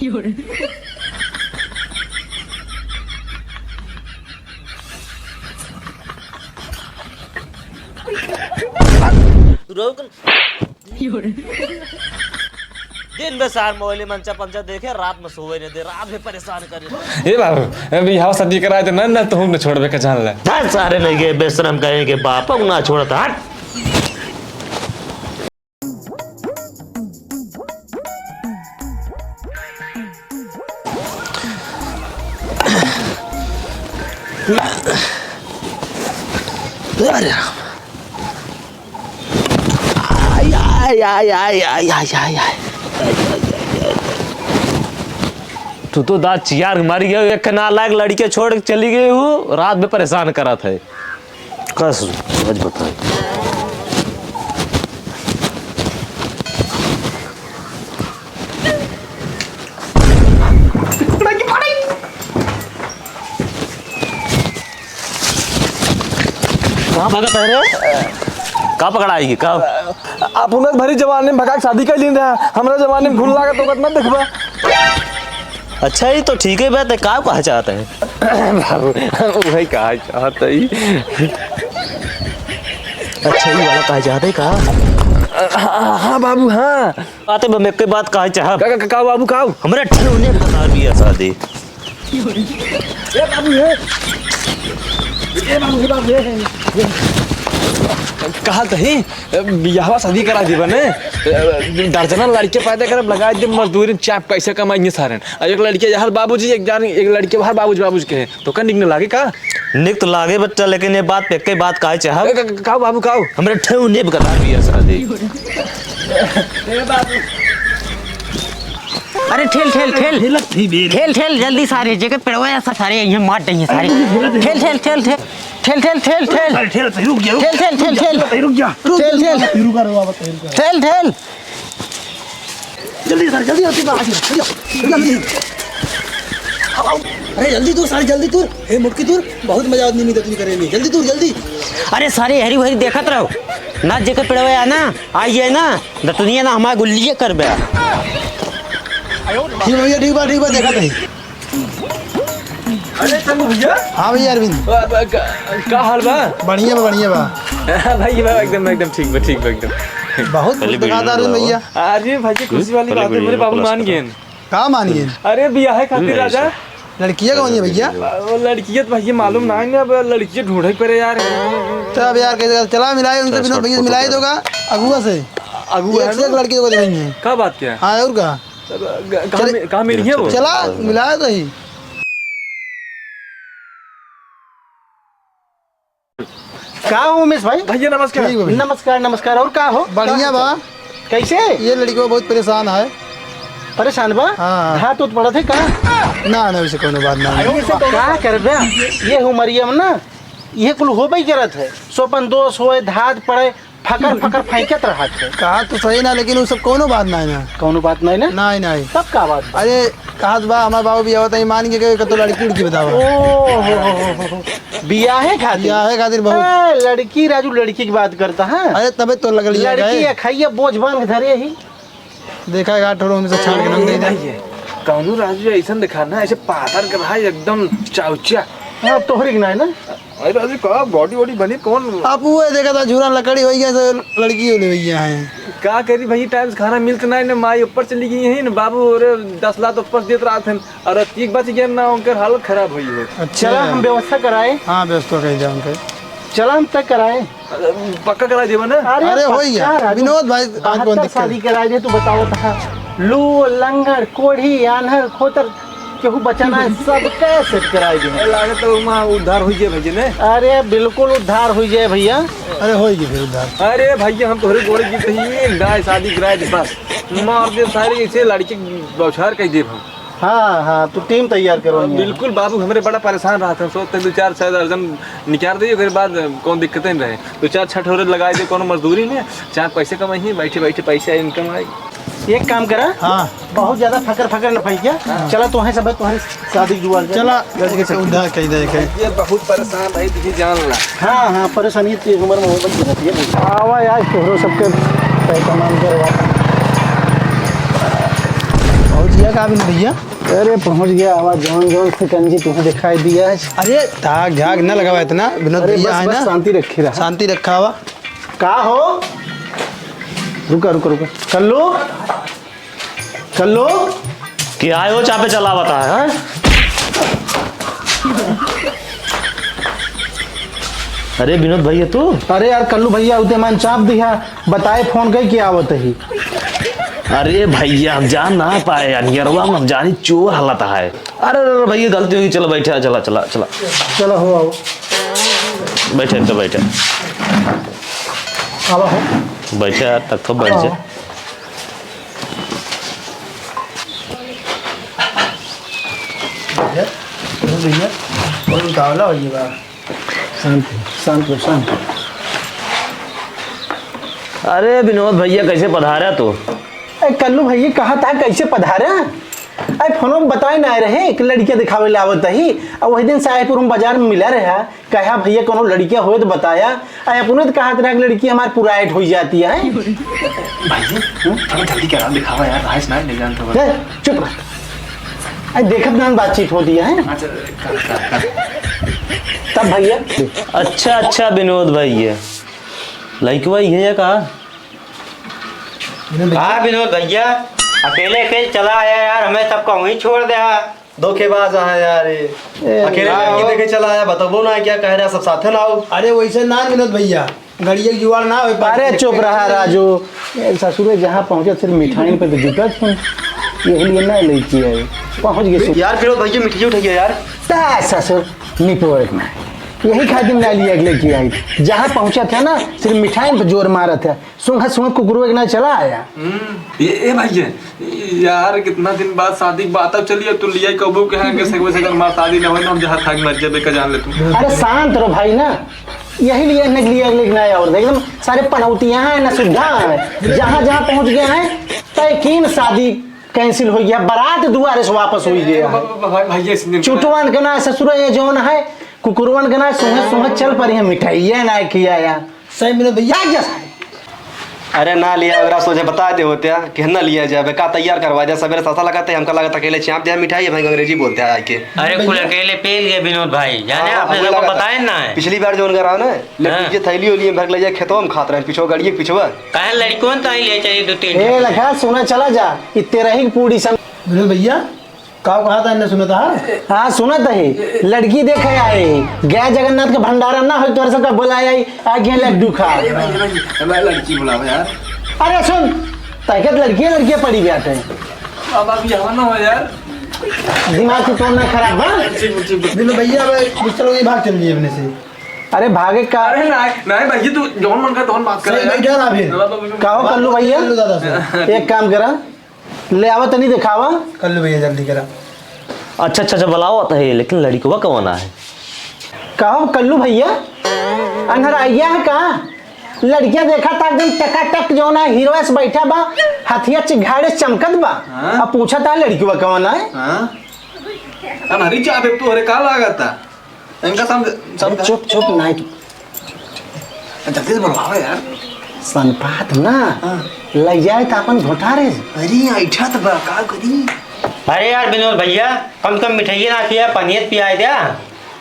दिन में सार मोबाइल मंचा पंचा देखे, रात में सोए नहीं दे, रात में परेशान करे। ए बाबू अभी यहाँ शादी कराए तो ना तो हम न छोड़बे के जान ले। सारे नहीं गए बेशरम कहे के बाप ना छोड़ता। हट तू तो दांत चियार मारी गई, एक नालायक लड़के छोड़ के चली गई हूँ, रात में परेशान करा था। कस समझ बता कहाँ भगत है रे? कहाँ पकड़ाएगी कब? आप उन्हें भरी जवानी में भगा के शादी कर ली रहा, हमारा जवानी में भूल लागा तो मत देखबा। अच्छा ही तो ठीक है बात है, का कहा चाहते हैं? बाबू वही कहा चाहते ही। अच्छा ही वाला कहा चाहते का? हाँ बाबू हाँ। बातें में के बात कहा चाह। का बाबू का हमारे ठेवने बता दिया शादी। ए बाबू ये कहा तही बियाहवा शादी करा दी बने, दर्जन लड़के पैदा कर लगा दे मजदूरी चाप कैसे कमाएंगे सारे। एक लड़के हर बाबूजी एक लड़के हर बाबूजी के तो का निकने लागे का निक तो लागे बच्चा, लेकिन ये बात पे बात कहा चाह। का बाबू का हमारे ठेवने बता दिया शादी। अरे ठेल ठेल ठेल ठेल ठेल जल्दी सारे जगह पेड़वा ऐसा सारे यहाँ मार देंगे सारे। ठेल ठेल ठेल ठेल ठेल ठेल ठेल ठेल ठेल रुक जा ठेल ठेल ठेल ठेल रुक जा ठेल ठेल ठेल ठेल जल्दी सर जल्दी अरे जल्दी तू सारी जल्दी तू हे मुटकी तू बहुत मजा आदमी में तू करेंगे जल्दी तू जल्दी। अरे सारे हरी भरी देखत रहो ना जगह पेड़वा ना आइए ना दुनिया ना हमारे गुल्ली कर बे। ठीक बा देखा नहीं। अरे चलो भैया। हाँ भैया अरविंद का हाल बा? बढ़िया बा भाई एकदम ठीक बा एकदम। बहुत दिखाता अरविंद भैया। अरे भाई खुशी वाली बात है, मेरे बाबू मान गए। का मानिए? अरे बियाह खातिर राजा लड़कियां कौन है भैया? वो लड़कियां तो भैया मालूम ना है, अब लड़कियां ढूंढे पड़े यार। तब यार कैसे चला मिलाए उनसे बिना भैया मिलाए दोगा अगुआ से अगुआ एक लड़की को देंगे। क्या बात क्या? हाँ और का कहाँ मिली है वो? चला मिलाया तो ही। का हो उमेश भाई? भैया नमस्कार। नमस्कार नमस्कार। और का हो? बढ़िया बा। कैसे? ये लड़की को बहुत परेशान है। परेशान बा? हाँ। हाथ उठ पड़ा थे का? ना वैसे कोनो बात ना। का करबे? ये हो मरियम ना ये कुल हो भाई करत है सोपन दोष होए धाद पड़े फकर फकर फेंकत रहत है। कहा तो सही ना, लेकिन वो सब कोनो बात ना है ना। कौनो बात नहीं ना? नहीं तब का बात? अरे कहा बा हमारे बाबू भी आवता मान के तो लड़की उड़की बताओ। ओ बियाहे खातिर बहुत लड़की राजू लड़की की बात करता है। अरे तबे तो लग लिया लड़की खाइए बोझ बांध धरे ही देखा गाठ ठोड़ों में से छाड़ के नंग दे दे। कौनो राजू ऐसा दिखाना ऐसे पातर कर रहा है एकदम चाउचा। हाँ तोहरी की ना है ना। अरे राजू का बॉडी बनी कौन? आप वो देखा था झूरा लकड़ी हो गया लड़की होने भैया है। का करी भाई टाइम खाना मिलता नहीं ना, माई ऊपर चली गई है ना बाबू और 10 लाख ऊपर देते रहा थे और एक बच गया ना उनकर हालत खराब हुई है। अच्छा चला हम व्यवस्था कराए। हाँ व्यवस्था कर जाओ उनके। चला हम तक कराए पक्का करा देवा ना। अरे हो गया विनोद भाई आज कौन दिक्कत शादी कराए दे तू बताओ था लू लंगर कोढ़ी आन्हर खोतर केहू बचाना है सब कैसे कराए दे। लागे तो वहाँ उद्धार हो गया भैया ने। अरे बिल्कुल उद्धार हो जाए भैया। अरे हो गई फिर उद्धार। अरे भैया हम तोहरे गोड़े जीते ही गाय शादी कराए दे बस मार दे सारे ऐसे लड़के बौछार कह दे हम। हाँ तो टीम तैयार करो। बिल्कुल बाबू हमारे बड़ा परेशान रहा था, सोचते 2-4 शायद अर्जन निकाल दिए फिर बाद कौन दिक्कतें रहे 2-4 छठ हो लगाए दे कोनो मजदूरी में 4 पैसे कमाई बैठे पैसे इनकम आई। एक काम करा। हाँ बहुत ज्यादा फकर न फैस गया। चला तो है सब तुम्हारी शादी जुआ चला उद्धार कह दे। ये बहुत परेशान भाई तुझे जान ला। हाँ परेशानी तेज उम्र में होती है। आवा यार तोहरो सबके पैसा मान करवा। भैया कहाँ बिन भैया? अरे पहुंच गया आवाज जौन जौन से कंजी तुम्हें दिखाई दिया है। अरे धाक झाग न लगा हुआ इतना विनोद अरे भैया है बस ना, शांति रखी रहा। शांति रखा हुआ। का हो? रुका रुका रुका। कल्लू कल्लू क्या आयो चापे चला बता है? अरे विनोद भैया तू? अरे यार कल्लू भैया उते मन चाप दिया बताए फोन कई क्या आवत ही। अरे भैया हम जान ना पाए यार, यरवा में हम जानी चोर हालत है। अरे भैया गलती होगी, चलो बैठे, चला चला चला चलो हो आओ। बैठे तो बैठे, आओ हो बैठे यार तक तो बैठ जा। भैया और उतावला हो ये बात। शांत शांत शांत। अरे विनोद भैया कैसे पधारा तू? अरे कल्लू भैया कहा था कैसे पधारा? अरे फोनो में बताए ना रहे एक लड़किया दिखावे ला आवत ही। और वही दिन साहेबपुर में बाजार में मिला रहा, कहा भैया कोनो लड़किया हो तो बताया। अरे अपने तो कहा था लड़की हमारी पूरा ऐड हो जाती है। थोड़ा जल्दी करा दिखावा यार, राइस ना ले जानता हूं। चुप रह। अरे देखत ना बातचीत होती है। तब भैया अच्छा अच्छा विनोद भैया, लड़कवा ये है कहा? हाँ विनोद भैया, अकेले अकेले चला आया यार, हमें सबको वहीं छोड़ दिया। धोखेबाज है यार ये। अकेले लड़की देखे चला आया, बताबो ना क्या कह रहा, सब साथे ना आओ। अरे वैसे ना विनोद भैया, गड़िया जुआर ना हो। अरे चुप रहा राजू। ससुर जहाँ पहुँचे सिर्फ मिठाई पे तो जुटत सुन, यही लिए ना लड़की है पहुँच गए। यार विनोद भैया मिठाई उठाइए यार। ससुर निपोक में यही खातिर ना लिया लड़की आई। जहाँ पहुँचा था ना सिर्फ मिठाई पे जोर मारा था। सुंघत सुंघत कुकुर एक ना चला आया। ये भैया यार कितना दिन बाद शादी की बात अब चली, अब तू लिया कबू के हैं कैसे वैसे अगर हमारी शादी ना हो ना हम जहाँ खाक मर जाए का जान ले तू। अरे शांत रहो भाई ना, यही लिए निकली अगले नया और एकदम सारे पनौतियाँ हैं ना सुविधा है। जहाँ जहाँ पहुँच गए हैं तयकीन शादी कैंसिल हो गया, बारात दुआरे से वापस हो गया। भैया चुटवन के ना ससुर ये जो ना है कुकुरवन के ना सुंघत सुंघत चल पड़ी है मिठाई ना किया यार। सही विनोद भैया। अरे ना लिया अगर आप सोचे बता दे होते कि ना लिया जाए का तैयार करवा दे। सवेरे सस्ता लगाते हमका लगता अकेले चाप दिया मिठाई है भाई, अंग्रेजी बोलते हैं आके। अरे कुल अकेले पेल गए विनोद भाई, जाने आपने सबको बताए ना है। पिछली बार जो करा ना लड़की थैली होली भर ले जाए खेतों में खाते रहे पिछो गाड़ी पिछवा कहे लड़कों तो ही ले चलिए 2-3 ए लखा सोना चला जा इतने रही पूरी सम। विनोद भैया कहा था इन्हें सुना था? हाँ सुना था ही लड़की देखे आए गया जगन्नाथ का भंडारा ना हो तो सबका बुलाया आगे लड्डू खा। लड़की बुलाओ यार। अरे सुन तहकत लड़कियां पड़ी बैठे अब आप यहाँ ना हो यार, दिमाग की तोड़ना खराब बा। विनोद भैया अब चलो ये भाग चल लिए अपने से। अरे भागे का अरे नहीं भैया तू जौन मन का तौन बात कर सही बैठा ना फिर। कहो कल्लू भैया कल्लू दादा से एक काम करा ले आवा तनी दिखावा। कल्लू भैया जल्दी करा। अच्छा अच्छा अच्छा बुलाओ आता है, लेकिन लड़कवा कौन है? कहो कल्लू भैया अंधर आइया है का? लड़कियां देखा था एकदम टकाटक जो ना हीरो से बैठा बा, हथिया चिघाड़े चमकत बा। अब पूछा था लड़कीवा कौन है? हरी चाप तो अरे का लगा था इनका समझ चुप चुप नहीं जल्दी से बुलाओ यार। सनपात ना लग जाए तो अपन घोटारे। अरे ऐठा तो का करी। अरे यार विनोद भैया कम से कम मिठाई ना किया, पनीर पिया दिया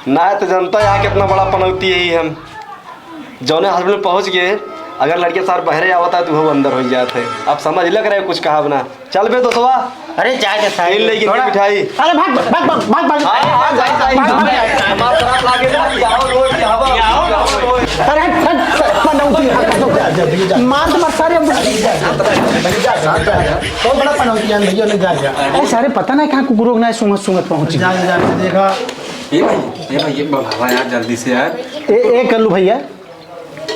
ना तो जनता यहाँ कितना बड़ा पनौती है। हम जौने हस्बैंड में पहुँच गए, अगर लड़के सार बहरे आवता है तो वो अंदर हो जाते है। आप समझ लग रहे कुछ कहा बना। चल बे दोस्तवा अरे चाय के साथ लेगी मिठाई। अरे भाग भाग भाग भाग भाग अरे मार तो सारे बहुत बड़ा पनौती है भैया ने जा। सारे पता नहीं कहाँ कुकुरों ना सुंगत सुंगत पहुंची। जा देखा ये भाई बुलावा यार जल्दी से यार। ए कल्लू भैया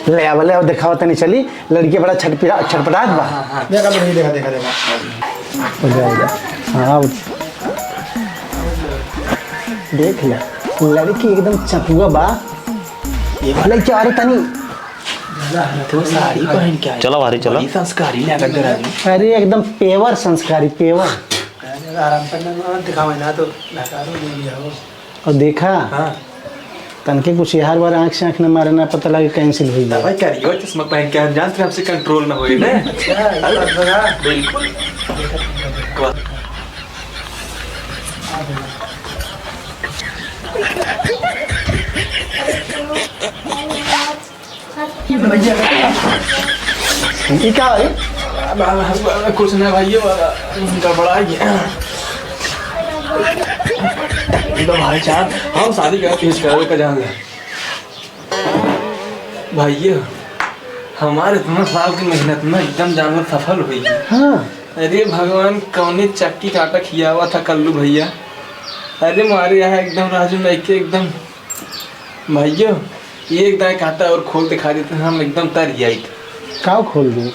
ले आवा ले दिखावा तनी चली लड़की बड़ा छटपटात बा। देखा नहीं देखा देखा देखा हो जाएगा। हाँ देख ले लड़की एकदम चपुआ बा। ये वाला क्या रे तनी तो साड़ी पहन के चलो भारी चलो। संस्कारी लगा कर अरे एकदम पेवर संस्कारी पेवर। आराम करना दिखावा ना तो नकारो ले लिया हो। और देखा हाँ तनके कुछ यार बार आँख से आँख न मारे ना पता लगे कैंसिल हुई है। भाई करियो चश्मा पहन के हम जानते हैं हमसे कंट्रोल ना होए ना। बिल्कुल ये क्या है? कुछ ना भाई गड़बड़ा गया तो भाई साहब हम शादी का जान ले भाई हमारे इतना साल की मेहनत में एकदम जानवर सफल हुई। हाँ अरे भगवान कौने चक्की काटा खिया हुआ था कल्लू भैया। अरे हमारे यहाँ एकदम राजू नाइके एकदम भैया एक दाएं काटा और खोल दिखा देते हम एकदम तर गया। काव खोल दो।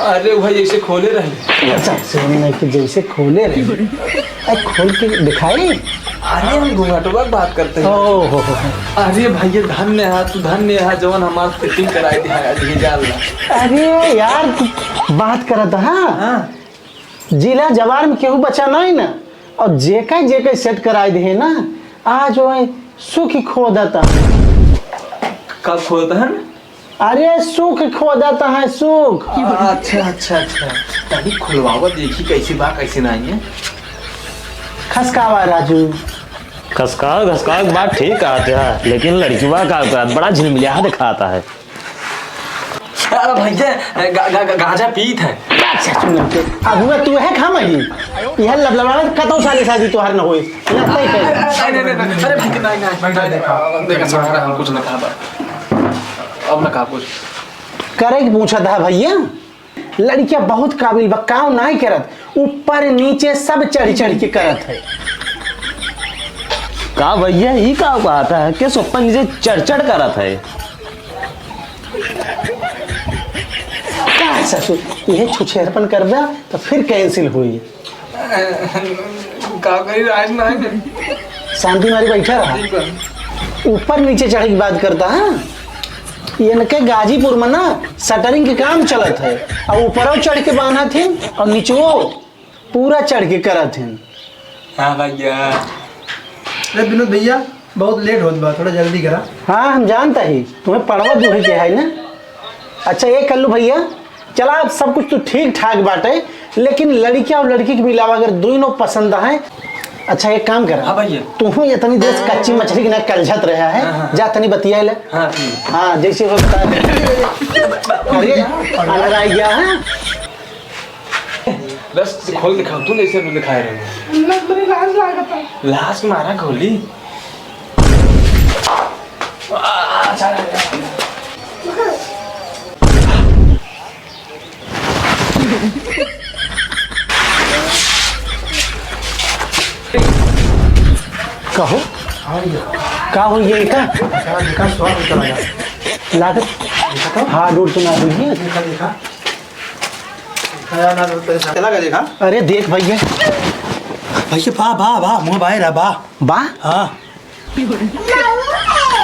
अरे भाई जैसे खोले रहे अच्छा सोने के जैसे खोले रहे खोल के दिखाई। अरे हम घुमाटोबा बात करते हैं। ओहो अरे भैया धन्य है तू धन्य है जवन हमारा फिटिंग कराई दी जाल। अरे यार तू बात करत हाँ जिला जवार में केहू बचा नहीं ना और जेका सेट कराई दे ना आज वो सुख खो देता। कब खोलता है ना? अरे सुख खो देता है सुख। अच्छा अच्छा अच्छा तभी खुलवावा देखी कैसी बात कैसे नहीं है। खसकावा राजू खसका खसका की बात ठीक आते है लेकिन लड़कीवा का बड़ा झिलमिलिया दिखाता है। अरे भैया गाजा पीत है। अच्छा सुन के अब हुआ तू है खा मही यह लबलबाना कतौ साले शादी तोहार न होई लगता है नहीं अरे भैया नहीं देखा समझ हम कुछ ना खा अब ना खा कुछ करे के पूछा था भैया। लड़कियां बहुत काबिल बा काम नहीं करत ऊपर नीचे सब चढ़ के करत है। का भैया ही का आता है कि ऊपर नीचे चढ़ करत है। का ससुर ये छुछेरपन करबा तो फिर कैंसिल हुई। का करी आज ना शांति मारी बैठा रहा ऊपर नीचे चढ़ की बात करता है। ये के गाजीपुर में ना शटरिंग के काम चलत है और ऊपरों चढ़ के बांधा थे और नीचो पूरा चढ़ के करा थे। हाँ भैया। अरे विनोद भैया बहुत लेट होत बा थोड़ा जल्दी करा। हाँ हम जानता ही तुम्हें पढ़वा दूहे के है ना। अच्छा ये कल्लू भैया चला अब सब कुछ तो ठीक ठाक बाटे लेकिन लड़कियां और लड़की के मिलावा अगर दोनों पसंद है। अच्छा एक काम कर। हाँ भैया। तुम ये तनी देश कच्ची मछली के ना कलझत रहा है। हाँ। जा तनी बतिया ले। हाँ हाँ जैसे होता है। अरे अंदर आ गया है। बस खोल दिखाओ तू ऐसे दिखाए रहे लास्ट मारा खोली। कहो का हो ये का लागत हाँ दूर सुना हुई है। चला गया देखा। अरे देख भैया भैया वाह वाह वाह मुँह बाहर है वाह। बा हाँ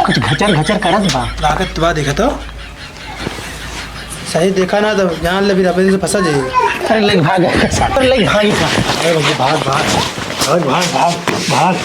कुछ घचर करत बा। लागत वाह देखा तो सही देखा ना तो जान ले फिर अपने से फंसा जाइए। अरे लेक भाग अरे लेक भाग अरे भैया भाग भाग भाग भाग भाग भाग